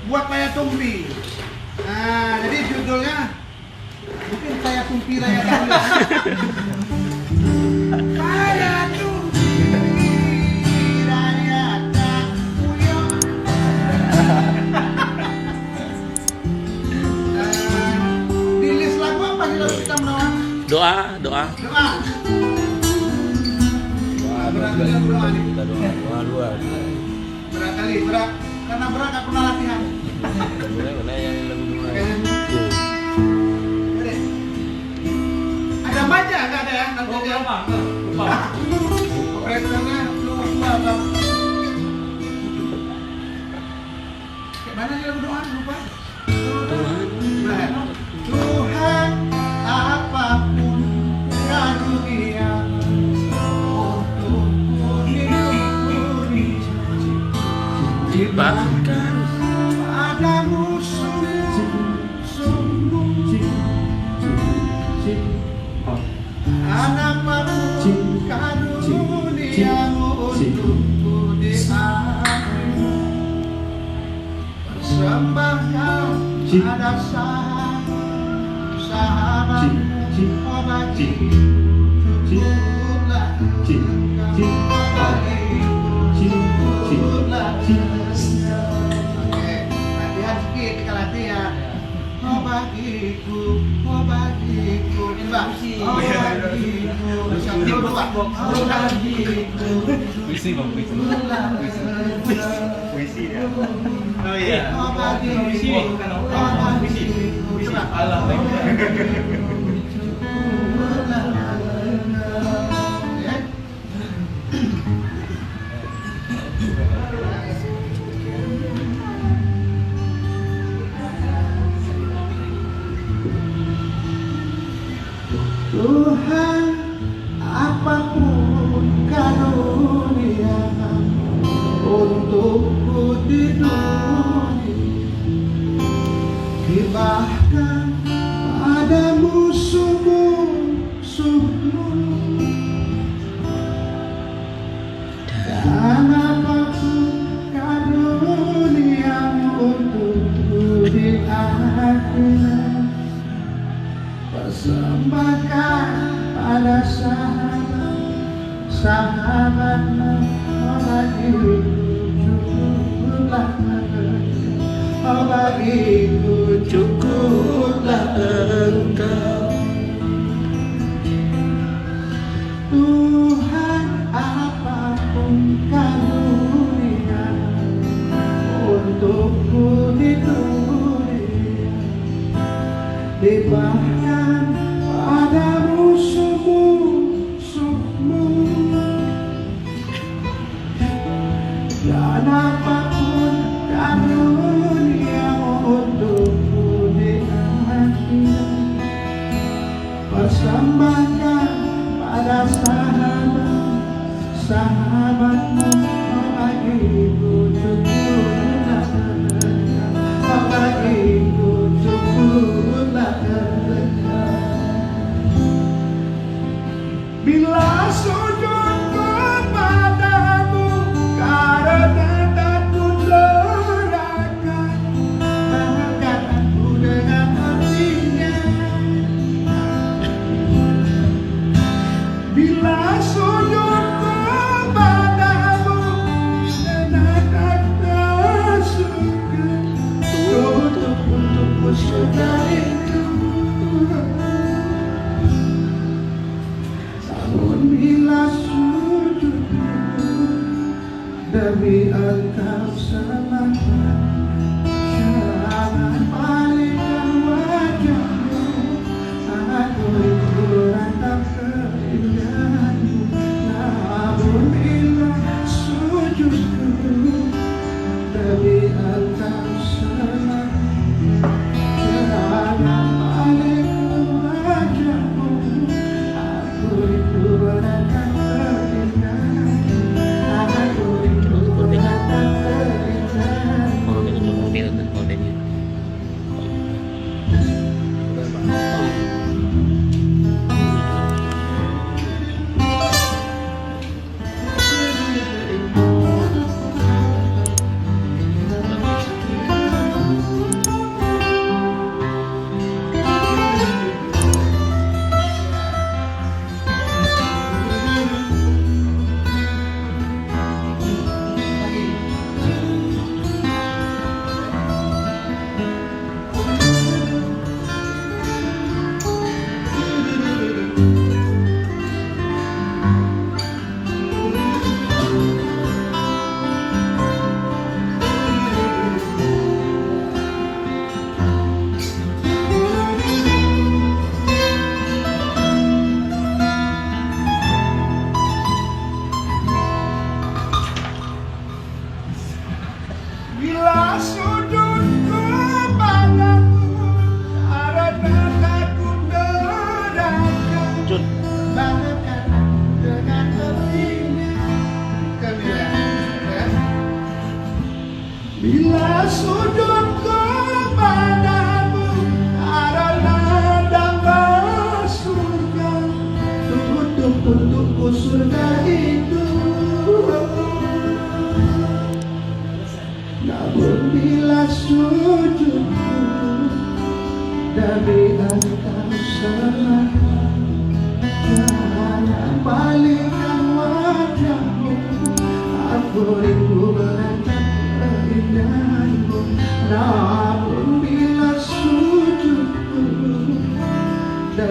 buat Raya Tumpi. Nah, jadi judulnya mungkin Saya Tumpi Raya Tumpi. Raya Tumpi, Raya Takuyo. Di list lagu apa sih lagu kita menawar? Doa. Doa. Berat kali lagu doa nih. Doa. Berat kali, berat. Karena berat gak pernah latihan. Mana yang lagu doa? Ada baca nggak ada ya? Nanti aja. Lupa. Operatornya lupa bang. Kayak mana sih lagu doa? Lupa. yang untukku di akhirat. Persembahkan pada sahabat oh bagiku cukuplah latihan sedikit, kita latihan. Oh bagiku, oh bagiku, ini Mbak. Oh bagiku, dulu Pak. Oh bagiku, Puisi bang, puisi. Puisi ya. Oh iya. oh bagiku, Puisi bukan oh bagiku. Coba. Allah. Ya. Tuhan, apapun karunia untukku di dunia, hibahkan pada musuh-musuhmu. Dan apapun karunia untukku di akhirat, persembahkan pada sahabatmu oh bagiku cukuplah oh bagiku cukuplah engkau. Tuhan, apapun karunia untukku di dunia, hibahkan pada musuh-musuhmu. Dan apapun karunia untukku di akhirat, persembahkan pada sahabatmu oh bagiku cukuplah oh bagiku cukuplah. Bila sujud kepadamu karena takut neraka, maka aku dengan hatinya. Bila sujud kepadamu karena takut surga, untukku surga itu. Namun bila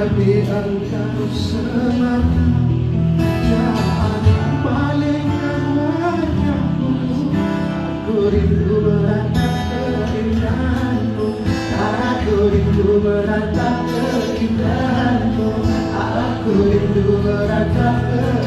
Tapi engkau semata yang paling wajahku. Aku rindu meratap keindahanmu. Aku rindu meratap keindahanmu. Aku rindu meratap keindahanmu.